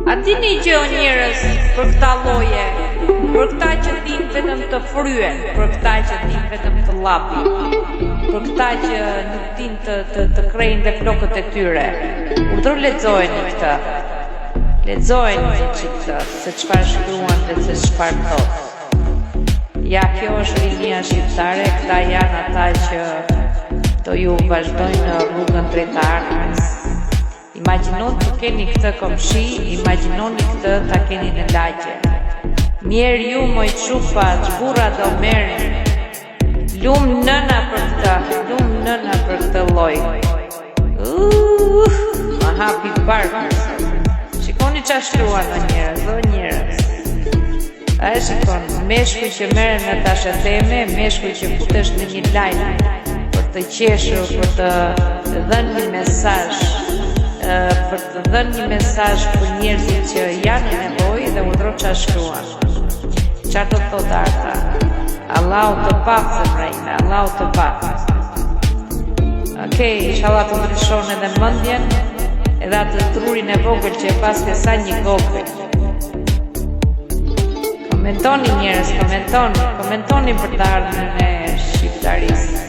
A dini që o njerëz për këta lloje, për këta që din vetëm të fryen, për këta që din vetëm të llapin, për këta që nuk din të krejnë dhe flokët e tyre. Udhër lexojeni këtë. Lexojeni këtë, se çfarë shkruan dhe se çfarë thotë. Ja, kjo është rinia shqiptare, këta janë ata që do ju vazhdojnë rrugën drejt të ardhmes. Imagjinoni të keni këtë komshi, imagjinoni këtë ta keni në lagje. Mirë ju moj çupa, çburra do merrni. Lum nëna për këtë lloj. Ma hapi barkën. Shikoni çfarë shkruan o njerëz. A e shikon, meshkuj që merren me tasheteme, meshkuj që futesh në një lajm për të qeshur, për të dhënë një mesazh, për njerëzit që janë në nevojë dhe udhëro çfarë shkruan. Çfarë do thotë ata? Allahu të pafë, zemra ime, Allahu të pafë. Okej, inshallah të ndryshon edhe mendjen, edhe atë trurin e vogël që e pas ke sa një gogël. Komentoni njerëz, komentoni për të ardhmen e shqiptarisë.